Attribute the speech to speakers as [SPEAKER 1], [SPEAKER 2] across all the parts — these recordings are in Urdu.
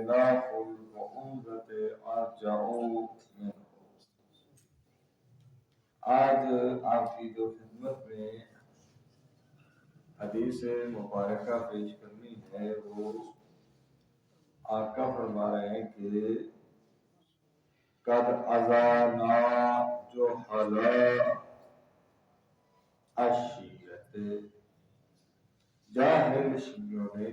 [SPEAKER 1] جناح البعوضة أرجع منه۔ آج آپ کی جو خدمت میں حدیث مبارکہ پیش کرنی ہے وہ آقا فرما رہے ہیں کہ قد اذانا جہلا الشیعۃ، جاہل شیعوں نے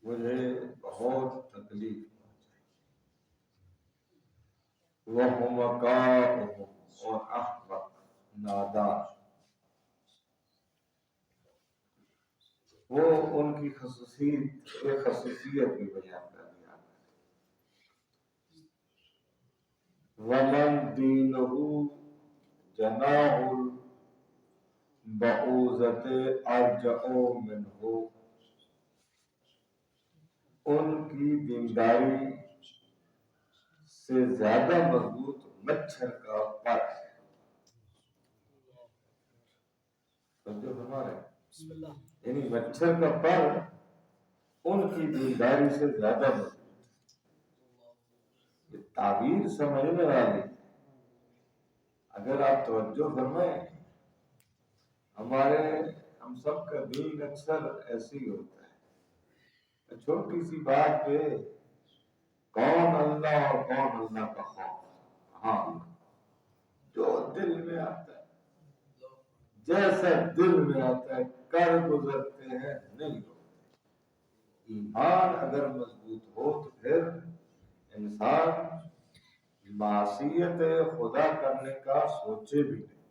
[SPEAKER 1] مجھے بہت تکلیف وَحُمَقَاؤُهُمْ، اور احمق نادان، وہ ان کی خصوصیت بھی بیان کر دیا۔ وَمَنْ دِينُهُ جَنَاحُ الْبَعُوضَةِ أَرْجَعُ مِنْهُ، ان کی دینداری سے زیادہ مضبوط مچھر کا پر ہے۔ سمجھو ہمارے یعنی مچھر کا پر ان کی دینداری سے زیادہ مضبوط ہے۔ یہ تعبیر سمجھنے والی ہے۔ اگر آپ توجہ فرمائیں، ہم سب کا دین اکثر ایسے ہی ہوتا ہے، چھوٹی سی بات پہ کون اللہ اور کون اللہ کا خوف، ہاں جو دل میں آتا ہے، جیسا دل میں آتا ہے کر گزرتے ہیں، نہیں ہوتے۔ ایمان اگر مضبوط ہو تو پھر انسان معصیت خدا کرنے کا سوچے بھی نہیں۔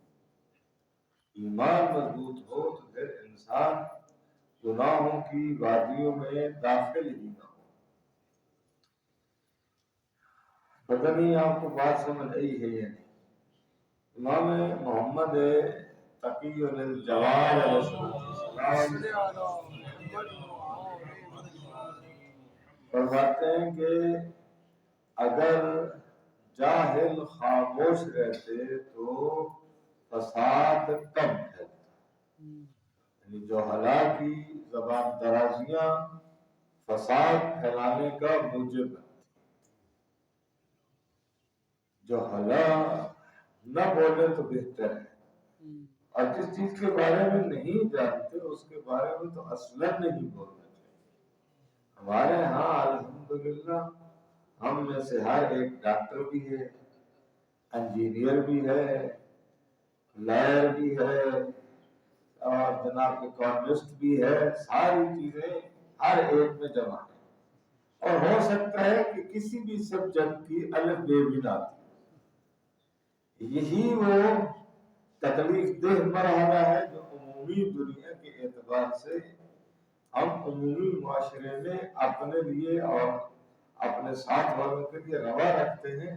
[SPEAKER 1] ایمان مضبوط ہو تو پھر انسان گناہوں کی وادیوں میں داخل ہی نہ ہو۔ پتہ نہیں آپ کو بات سمجھ آئی ہے یا نہیں؟ امام محمد تقی الجواد علیہ السلام فرماتے ہیں کہ اگر جاہل خاموش رہتے تو فساد کم پھیلتا، یعنی جہلا کی زبان درازیاں فساد پھیلانے کا موجب ہے۔ جہلا نہ بولے تو بہتر ہے، اور جس چیز کے بارے میں نہیں جانتے اس کے بارے میں تو اصلاً نہیں بولنا چاہیے۔ ہمارے ہاں الحمدللہ ہم میں سے ہر ایک ڈاکٹر بھی ہے، انجینئر بھی ہے، لائر بھی ہے، اور جناب اکانومسٹ بھی ہے، ساری چیزیں ہر ایک میں جمع ہے، اور ہو سکتا ہے کہ کسی بھی سبجیکٹ کی الف بے بھی نہ آتی۔ یہی وہ تکلیف دہ مرحلہ ہے جو عمومی دنیا کے اعتبار سے ہم عمومی معاشرے میں اپنے لیے اور اپنے ساتھ والوں کے لیے روا رکھتے ہیں،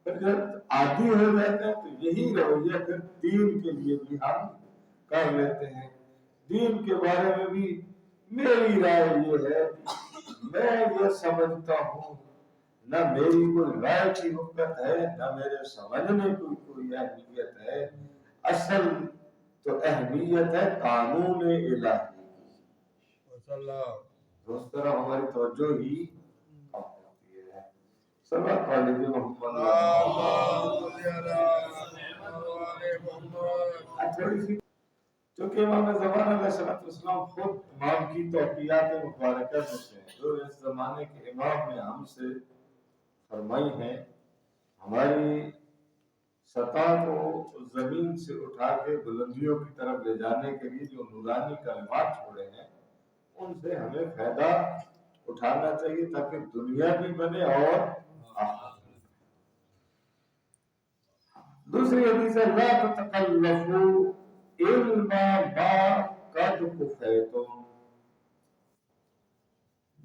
[SPEAKER 1] پھر جب عادی ہو جاتا ہے تو یہی رویہ پھر دین کے لیے بھی ہم کر لیتے ہیں۔ دین کے بارے میں بھی میری رائے یہ ہے، میں یہ سمجھتا ہوں، نہ میری کوئی رائے کی حکمت ہے، نہ میرے سمجھنے کی کوئی اہمیت ہے، اصل تو اہمیت ہے قانون الہی۔ دوست ہماری توجہ ہی کم ہوتی ہے۔ صلی اللہ علیہ محمد۔ تھوڑی سی چونکہ امام زمان علیہ السلام خود امام کی توقیات مبارکہ میں سے جو اس زمانے کے امام نے ہم سے فرمائی ہیں، ہماری سطح کو زمین سے اٹھا کے بلندیوں کی طرف لے جانے کے لیے جو نورانی کلمات چھوڑے ہیں، ان سے ہمیں فائدہ اٹھانا چاہیے تاکہ دنیا بھی بنے اور آخرت بھی۔ دوسری حدیث ہے لا تتکلفوا علم ما قد کفیتم،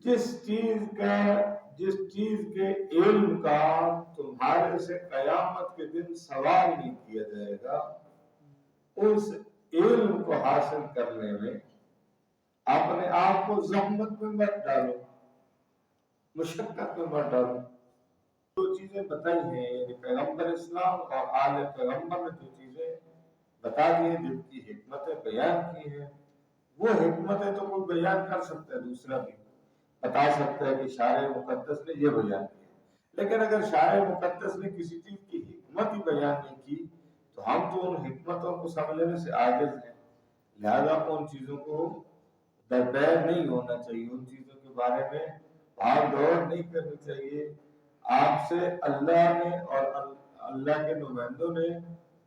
[SPEAKER 1] جس چیز کے علم کا تمہارے سے قیامت کے دن سوال نہیں کیا جائے گا، اس علم کو حاصل کرنے میں اپنے آپ کو زحمت میں مت ڈالو، مشقت میں مت ڈالو۔ جو چیزیں بتائی ہیں یعنی پیغمبر اسلام اور آل پیغمبر نے جو چیزیں بتا دی ہیں، جن کی حکمتیں بیان کی ہیں، وہ حکمت ہے تو کوئی بیان کر سکتا ہے، دوسرا بھی بتا سکتا ہے کہ شارع مقدس نے یہ بیان کیا، لیکن اگر شارع مقدس نے کسی چیز کی حکمت ہی بیان نہیں کی تو ہم تو ان حکمتوں کو سمجھنے سے عاجز ہیں، لہذا ان چیزوں کو دربیر نہیں ہونا چاہیے، ان چیزوں کے بارے میں بھاگ دوڑ نہیں کرنی چاہیے۔ آپ سے اللہ نے اور اللہ کے نمائندوں نے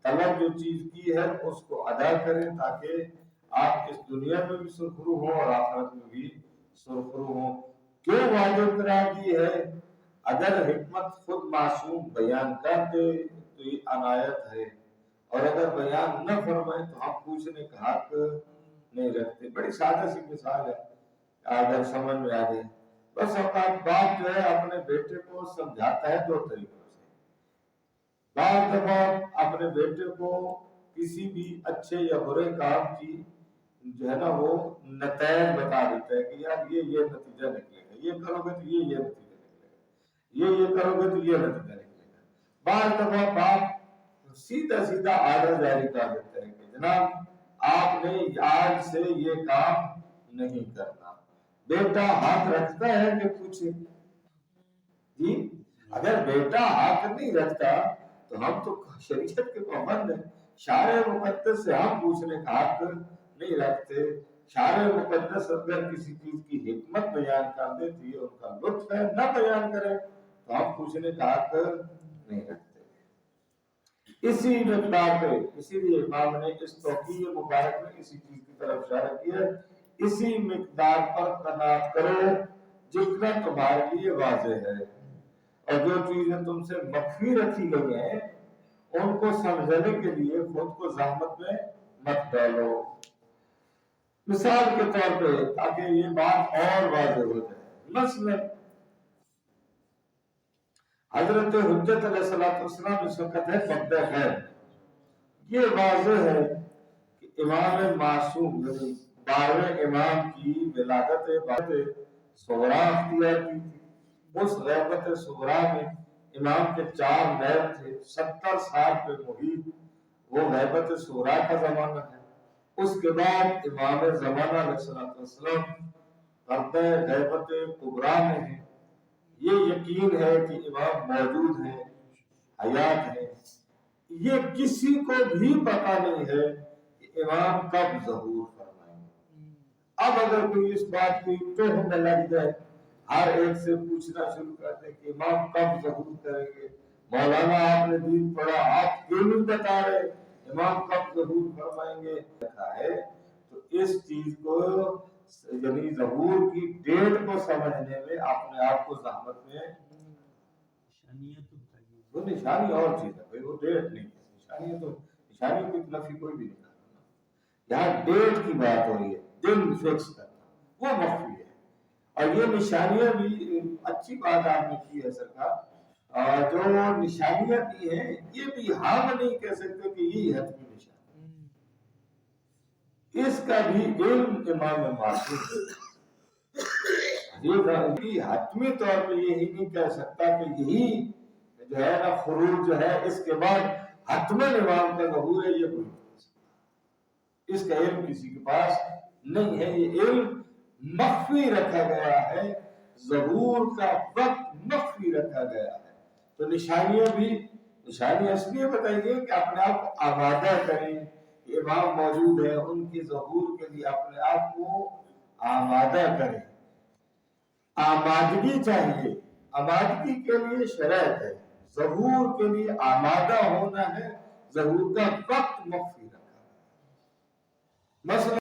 [SPEAKER 1] طلب جو چیز کی ہے اس کو ادا کریں تاکہ آپ اس دنیا میں بھی سرخرو ہوں اور آخرت میں بھی سرخرو ہوں۔ کیوں واجب قرار دی ہے؟ اگر حکمت خود معصوم بیان کر دے تو یہ عنایت ہے، اور اگر بیان نہ فرمائے تو ہم پوچھنے کا حق نہیں رکھتے۔ بڑی سادہ سی مثال ہے، اگر سمجھ میں آ جائے۔ بس اوقات باپ جو ہے اپنے بیٹے کو سمجھاتا ہے دو طریقوں سے۔ بعض دفعہ اپنے بیٹے کو کسی بھی اچھے یا برے کام کی جو ہے نا وہ نتائج بتا دیتا ہے کہ یار یہ نتیجہ نکلے گا، یہ کرو گے تو یہ نتیجہ نکلے گا، یہ کرو گے تو یہ نتیجہ نکلے گا۔ بعض دفعہ باپ سیدھا آرڈر جاری کر دیتا ہے کہ جناب آپ نے آج سے یہ کام نہیں کرنا۔ بیٹا ہاتھ رکھتا ہے کہ پوچھے؟ جی اگر بیٹا ہاتھ نہیں رکھتا تو ہم تو شریعت کے پابند ہیں، شارع مقدس سے ہم پوچھنے کا حق نہیں رکھتے۔ شارع مقدس اگر کسی چیز کی حکمت بیان کر دے تو یہ ان کا لطف ہے، نہ بیان کرے تو ہم پوچھنے کا حق نہیں رکھتے۔ اسی مقدار پہ اسی لیے امام نے اس توقیع مبارک میں اسی چیز کی طرف اشارہ کیا، اسی مقدار پر قناعت کرو جتنا تمہارے لیے واضح ہے، اور جو چیزیں تم سے مخفی رکھی گئی ہیں ان کو سمجھنے کے لیے خود کو زحمت میں مت ڈالو۔ مثال کے طور پہ تاکہ یہ بات اور واضح ہو جائے، مثلا حضرت حجت علیہ السلام اس وقت ہے مبدأ خیر، یہ واضح ہے کہ امام معصوم 12ویں امام کی ولادت صغریٰ اختیار کی تھی۔ اس غیبت صغریٰ میں امام کے 4 نیب تھے، 70 سال پہ محیط، وہ غیبت صغریٰ کا زمانہ ہے۔ اس کے بعد امام زمانہ علیہ السلام پردہ غیبت کبریٰ میں ہے۔ یہ یقین ہے کہ امام موجود ہیں، حیات ہیں، یہ کسی کو بھی پتہ نہیں ہے کہ امام کب ظہور فرمائیں گے۔ اب اگر کوئی اس بات کی توہم میں لگ جائے، ہر ایک سے پوچھنا شروع کر دے کہ امام کب ظہور کریں گے، مولانا آپ نے دین پڑھا، آپ کیوں نہیں بتا رہے امام کب ظہور فرمائیں گے، ہے تو اس چیز کو یعنی ظہور کی ڈیٹ کو سمجھنے میں اپنے آپ کو زحمت میں وہ نشانی اور چیز ہے بھائی، وہ ڈیٹ نہیں ہے، نشانی تو نشانی کی نفی کوئی بھی نہیں کرنا، یہاں ڈیٹ کی بات ہو رہی ہے، دن فکس کرنا وہ مخفی ہے۔ اور یہ نشانیاں بھی اچھی بات آپ نے کی ہے سرکار، جو نشانیاں کی ہیں یہ بھی ہم نہیں کہہ سکتے کہ یہی حتمی نشانی، اس کا بھی علم امام معصوم یہ حتمی طور پہ یہی نہیں کہہ سکتا کہ یہی جو ہے نا خروج جو ہے اس کے بعد حتماً امام کا ظہور ہے، یہ کوئی اس کا علم کسی کے پاس نہیں ہے، یہ علم مخفی رکھا گیا ہے، ظہور کا وقت مخفی رکھا گیا ہے۔ تو نشانیاں بھی نشانیاں اس لیے بتائی گئی کہ اپنے آپ کو آمادہ کریں کہ امام موجود ہے، ان کی ظہور کے لیے اپنے آپ کو آمادہ کریں۔ آمادگی چاہیے، آمادگی کے لیے شرط ہے، ظہور کے لیے آمادہ ہونا ہے، ظہور کا وقت مخفی رکھا ہے۔ مثلا